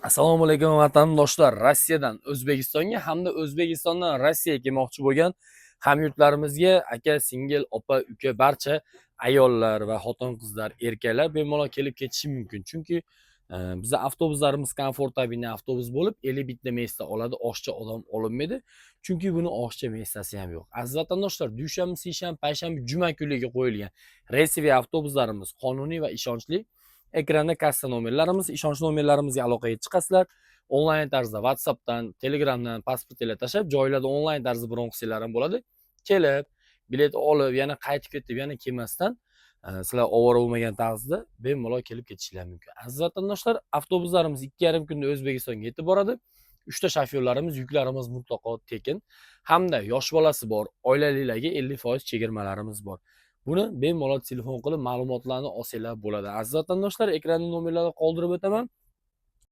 Assalomu alaykum vatandoshlar. Rossiyadan O'zbekistonga hamda O'zbekistondan Rossiyaga kelmoqchi bo'lgan hamyurtlarimizga aka, singil, opa, uka barcha ayollar va xotin-qizlar, erkaklar bemalol kelib ketishi mumkin. Chunki bizning avtobuslarimiz komfortabelniy avtobus bo'lib, 51 ta mesta oladi, oshcha odam olinmaydi. Chunki buni oshcha mestasi ham yo'q. Aziz vatandoshlar, dushanba, seshanba, payshanba, juma kunlariga qo'yilgan reysiy avtobuslarimiz qonuniy va ishonchli. Ekranda kassa nomerlarimiz, ishonchli nomerlarimizga aloqaga chiqasizlar. Onlayn tarzda WhatsAppdan, Telegramdan pasportlar tashab, joylarda onlayn tarzda bron qilsanglar ham bo'ladi. Kelib, bilet olib, yana qaytib ketib, yana kelmasdan sizlar ovora bo'lmagan tarzda bemalol kelib ketishlar mumkin. Aziz vatandoshlar, avtobuslarimiz 2,5 kunda O'zbekistonga yetib boradi. 3 ta shofyorlarimiz, yuklarimiz mutlaqo tekin. Hamda yosh bolasi bor, oilalilarga 50% chegirmalarimiz bor. Buni bemalol telefon qilib ma'lumotlarni olsanglar bo'ladi. Aziz vatandoshlar, ekranda nomerlarni qoldirib o'taman.